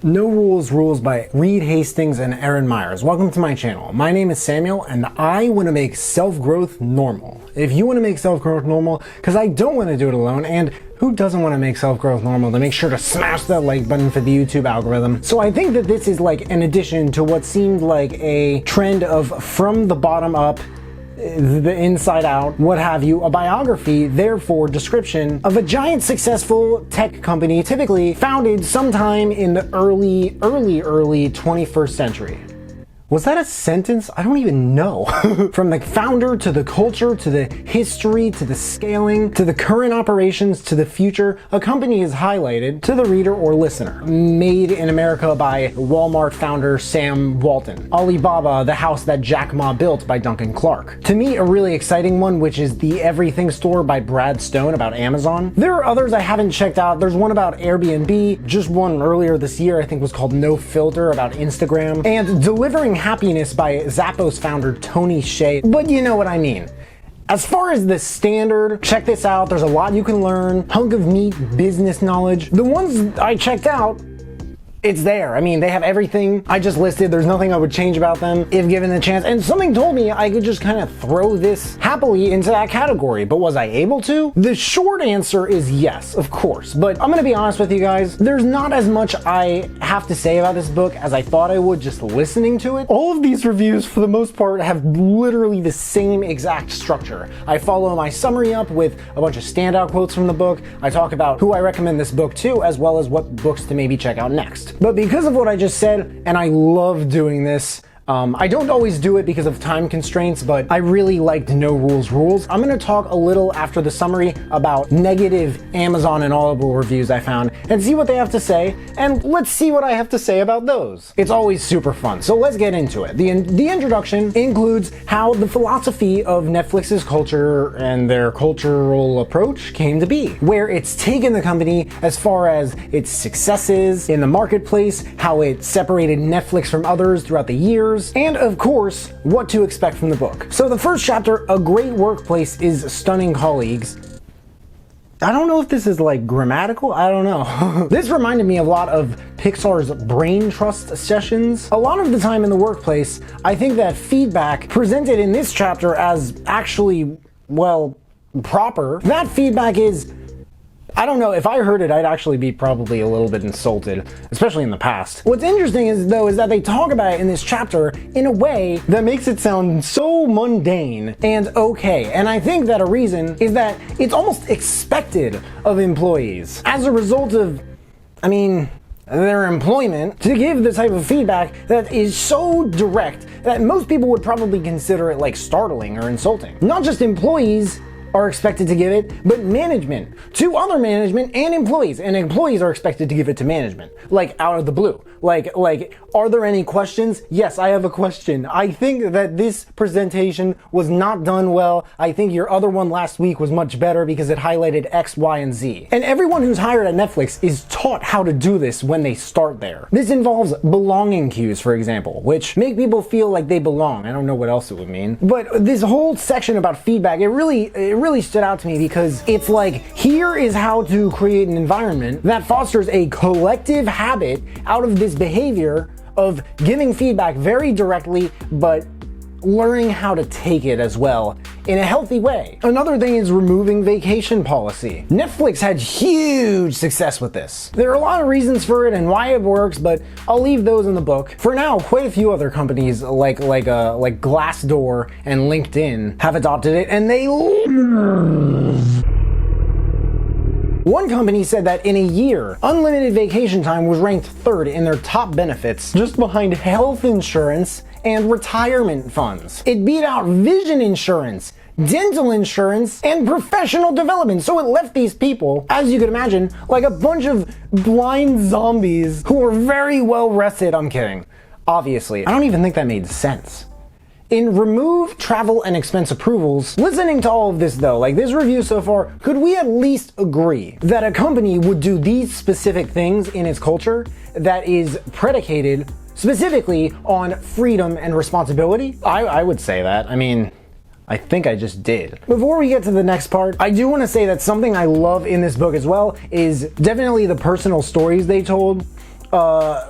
No Rules Rules by Hastings and Erin Meyer. Welcome to my channel. My name is Samuel and I want to make self-growth normal. If you want to make self-growth normal, because I don't want to do it alone, and who doesn't want to make self-growth normal, then make sure to smash that like button for the YouTube algorithm. So I think that this is like an addition to what seemed like a trend of from the bottom up, the inside out, what have you, a biography, therefore description of a giant successful tech company typically founded sometime in the early 21st century. Was that a sentence? I don't even know. From the founder to the culture to the history to the scaling to the current operations to the future, a company is highlighted to the reader or listener. Made in America by Walmart founder Sam Walton. Alibaba, the house that Jack Ma built by Duncan Clark. To me, a really exciting one, which is The Everything Store by Brad Stone about Amazon. There are others I haven't checked out. There's one about Airbnb, just one earlier this year I think was called No Filter about Instagram, and Delivering Happiness by Zappos founder Tony Hsieh, but you know what I mean. As far as the standard, check this out, there's a lot you can learn, hunk of meat, business knowledge. The ones I checked out, it's there. I mean, they have everything I just listed. There's nothing I would change about them if given the chance. And something told me I could just kind of throw this happily into that category. But was I able to? The short answer is yes, of course. But I'm gonna be honest with you guys. There's not as much I have to say about this book as I thought I would just listening to it. All of these reviews, for the most part, have literally the same exact structure. I follow my summary up with a bunch of standout quotes from the book. I talk about who I recommend this book to, as well as what books to maybe check out next. But because of what I just said, and I love doing this, I don't always do it because of time constraints, but I really liked No Rules Rules. I'm gonna talk a little after the summary about negative Amazon and Audible reviews I found and see what they have to say, and let's see what I have to say about those. It's always super fun, so let's get into it. The introduction includes how the philosophy of Netflix's culture and their cultural approach came to be, where it's taken the company as far as its successes in the marketplace, how it separated Netflix from others throughout the years, and of course, what to expect from the book. So the first chapter, A Great Workplace is Stunning Colleagues. I don't know if this is like grammatical, I don't know. This reminded me a lot of Pixar's Brain Trust sessions. A lot of the time in the workplace, I think that feedback presented in this chapter as actually, well, proper. That feedback is, I don't know, if I heard it, I'd actually be probably a little bit insulted, especially in the past. What's interesting is that they talk about it in this chapter in a way that makes it sound so mundane and okay. And I think that a reason is that it's almost expected of employees as a result of, their employment, to give the type of feedback that is so direct that most people would probably consider it like startling or insulting. Not just employees are expected to give it, but management to other management and employees are expected to give it to management, like out of the blue. Like, are there any questions? Yes, I have a question. I think that this presentation was not done well. I think your other one last week was much better because it highlighted X, Y, and Z. And everyone who's hired at Netflix is taught how to do this when they start there. This involves belonging cues, for example, which make people feel like they belong. I don't know what else it would mean. But this whole section about feedback, it really stood out to me because it's like, here is how to create an environment that fosters a collective habit out of this behavior of giving feedback very directly, but learning how to take it as well in a healthy way. Another thing is removing vacation policy. Netflix had huge success with this. There are a lot of reasons for it and why it works, but I'll leave those in the book. For now, quite a few other companies like Glassdoor and LinkedIn have adopted it, and they One company said that in a year, unlimited vacation time was ranked third in their top benefits, just behind health insurance and retirement funds. It beat out vision insurance, dental insurance, and professional development. So it left these people, as you could imagine, like a bunch of blind zombies who were very well rested. I'm kidding. Obviously, I don't even think that made sense. In remove travel and expense approvals, listening to all of this though, like this review so far, could we at least agree that a company would do these specific things in its culture that is predicated specifically on freedom and responsibility? I would say that. I think I just did. Before we get to the next part, I do want to say that something I love in this book as well is definitely the personal stories they told.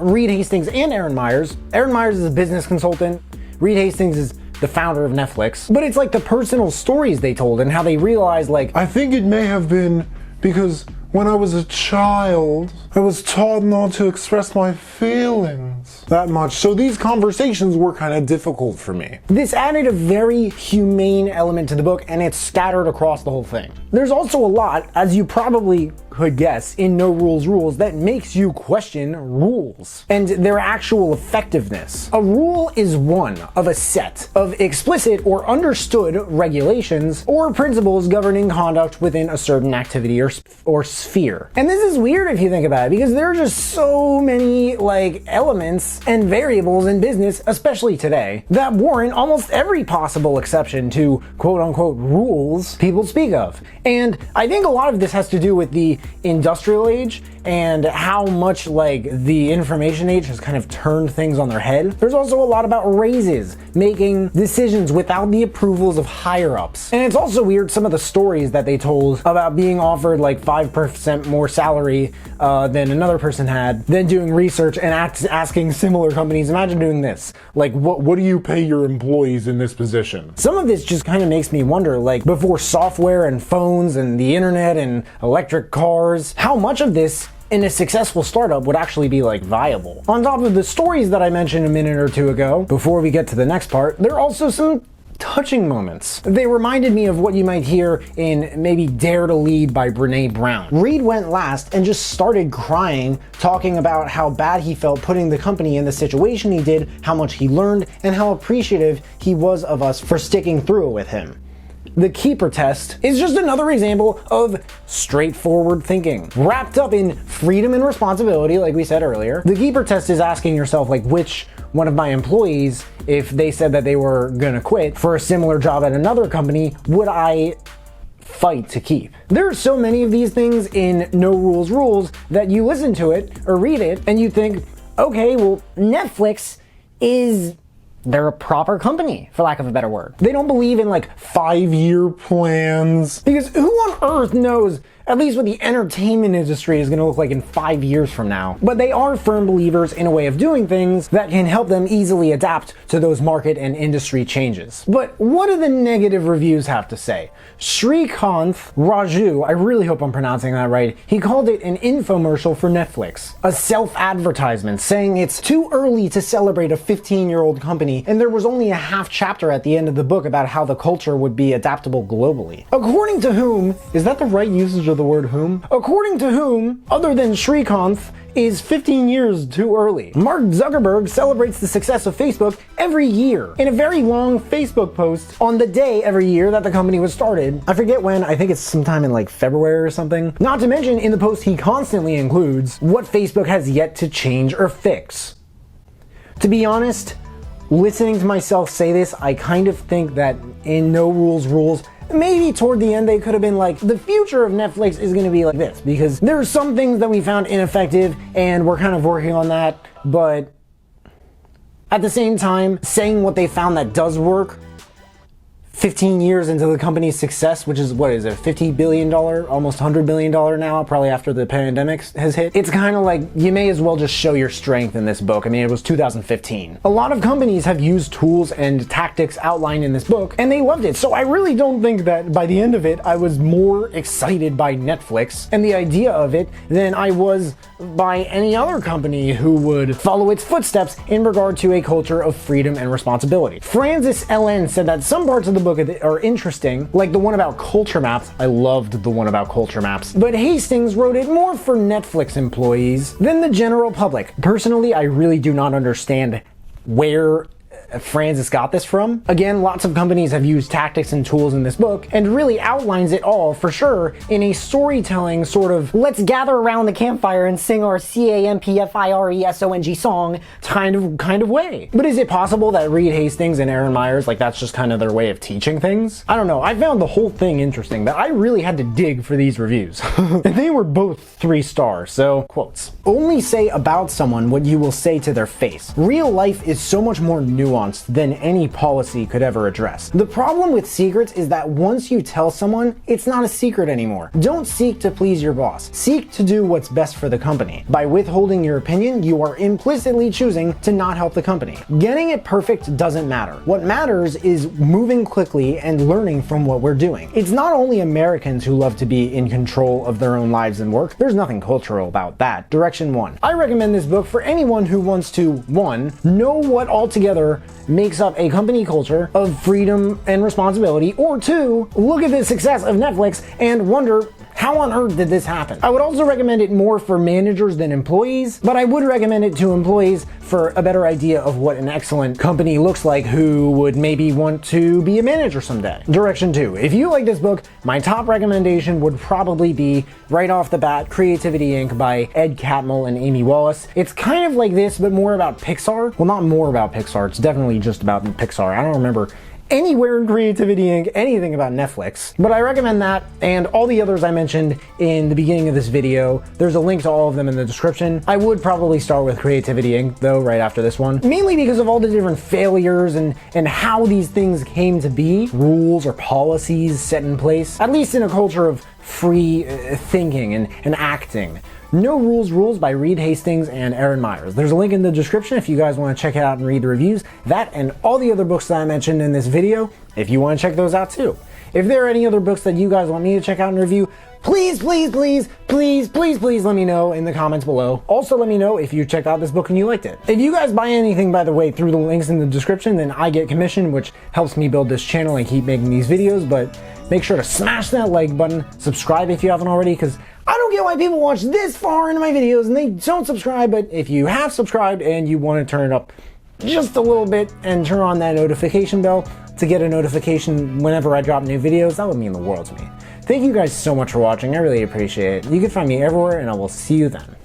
Reed Hastings and Erin Myers. Erin Myers is a business consultant. Reed Hastings is the founder of Netflix. But it's like the personal stories they told and how they realized, like, I think it may have been because when I was a child, I was taught not to express my feelings that much. So these conversations were kind of difficult for me. This added a very humane element to the book, and it's scattered across the whole thing. There's also a lot, as you probably could guess, in No Rules Rules that makes you question rules and their actual effectiveness. A rule is one of a set of explicit or understood regulations or principles governing conduct within a certain activity or sphere. And this is weird if you think about it, because there are just so many like elements and variables in business, especially today, that warrant almost every possible exception to quote unquote rules people speak of. And I think a lot of this has to do with the industrial age and how much like the information age has kind of turned things on their head. There's also a lot about raises, making decisions without the approvals of higher ups. And it's also weird some of the stories that they told about being offered like 5% more salary than another person had, then doing research and asking similar companies, imagine doing this. Like, what do you pay your employees in this position? Some of this just kind of makes me wonder, like, before software and phones and the internet and electric cars, how much of this in a successful startup would actually be like viable. On top of the stories that I mentioned a minute or two ago, before we get to the next part, there are also some touching moments. They reminded me of what you might hear in maybe Dare to Lead by Brené Brown. Reed went last and just started crying, talking about how bad he felt putting the company in the situation he did, how much he learned, and how appreciative he was of us for sticking through it with him. The Keeper test is just another example of straightforward thinking, wrapped up in freedom and responsibility, like we said earlier. The Keeper test is asking yourself, like, which one of my employees, if they said that they were gonna quit for a similar job at another company, would I fight to keep? There are so many of these things in No Rules Rules that you listen to it or read it and you think, okay, well, Netflix they're a proper company, for lack of a better word. They don't believe in like 5-year plans. Because who on earth knows at least what the entertainment industry is going to look like in 5 years from now. But they are firm believers in a way of doing things that can help them easily adapt to those market and industry changes. But what do the negative reviews have to say? Srikanth Raju, I really hope I'm pronouncing that right, he called it an infomercial for Netflix. A self-advertisement saying it's too early to celebrate a 15-year-old company, and there was only a half chapter at the end of the book about how the culture would be adaptable globally. According to whom, is that the right usage of the word whom? According to whom, other than Srikanth, is 15 years too early. Mark Zuckerberg celebrates the success of Facebook every year in a very long Facebook post on the day every year that the company was started. I forget when, I think it's sometime in like February or something. Not to mention, in the post he constantly includes what Facebook has yet to change or fix. To be honest, listening to myself say this, I kind of think that in No Rules Rules, maybe toward the end they could have been like, the future of Netflix is going to be like this, because there are some things that we found ineffective and we're kind of working on that, but at the same time, saying what they found that does work 15 years into the company's success, which is, what is it, $50 billion, almost $100 billion now, probably after the pandemic has hit. It's kind of like, you may as well just show your strength in this book. I mean, it was 2015. A lot of companies have used tools and tactics outlined in this book, and they loved it. So I really don't think that by the end of it, I was more excited by Netflix and the idea of it than I was by any other company who would follow its footsteps in regard to a culture of freedom and responsibility. Francis LN said that some parts of the book are interesting, like the one about culture maps. I loved the one about culture maps. But Hastings wrote it more for Netflix employees than the general public. Personally, I really do not understand where Francis got this from. Again, lots of companies have used tactics and tools in this book and really outlines it all for sure in a storytelling sort of let's gather around the campfire and sing our CAMPFIRESONG song kind of way. But is it possible that Reed Hastings and Erin Myers, like that's just kind of their way of teaching things? I don't know. I found the whole thing interesting, but I really had to dig for these reviews. And they were both 3 stars, so quotes. Only say about someone what you will say to their face. Real life is so much more nuanced nuanced than any policy could ever address. The problem with secrets is that once you tell someone, it's not a secret anymore. Don't seek to please your boss. Seek to do what's best for the company. By withholding your opinion, you are implicitly choosing to not help the company. Getting it perfect doesn't matter. What matters is moving quickly and learning from what we're doing. It's not only Americans who love to be in control of their own lives and work. There's nothing cultural about that. Direction 1. I recommend this book for anyone who wants to, 1, know what altogether makes up a company culture of freedom and responsibility, or 2, look at the success of Netflix and wonder, how on earth did this happen? I would also recommend it more for managers than employees, but I would recommend it to employees for a better idea of what an excellent company looks like who would maybe want to be a manager someday. Direction 2. If you like this book, my top recommendation would probably be, right off the bat, Creativity Inc. by Ed Catmull and Amy Wallace. It's kind of like this, but more about Pixar. Well, not more about Pixar, it's definitely just about Pixar. I don't remember anywhere in Creativity Inc. anything about Netflix, but I recommend that and all the others I mentioned in the beginning of this video. There's a link to all of them in the description. I would probably start with Creativity Inc. though, right after this one, mainly because of all the different failures and how these things came to be, rules or policies set in place, at least in a culture of free thinking and acting. No Rules by Reed Hastings and Erin Meyer. There's a link in the description if you guys want to check it out and read the reviews. That and all the other books that I mentioned in this video, if you want to check those out too. If there are any other books that you guys want me to check out and review, please let me know in the comments below. Also let me know if you checked out this book and you liked it. If you guys buy anything, by the way, through the links in the description, then I get commission, which helps me build this channel and keep making these videos. But make sure to smash that like button, subscribe if you haven't already, because I don't get why people watch this far into my videos and they don't subscribe. But if you have subscribed and you want to turn it up just a little bit and turn on that notification bell to get a notification whenever I drop new videos, that would mean the world to me. Thank you guys so much for watching. I really appreciate it. You can find me everywhere and I will see you then.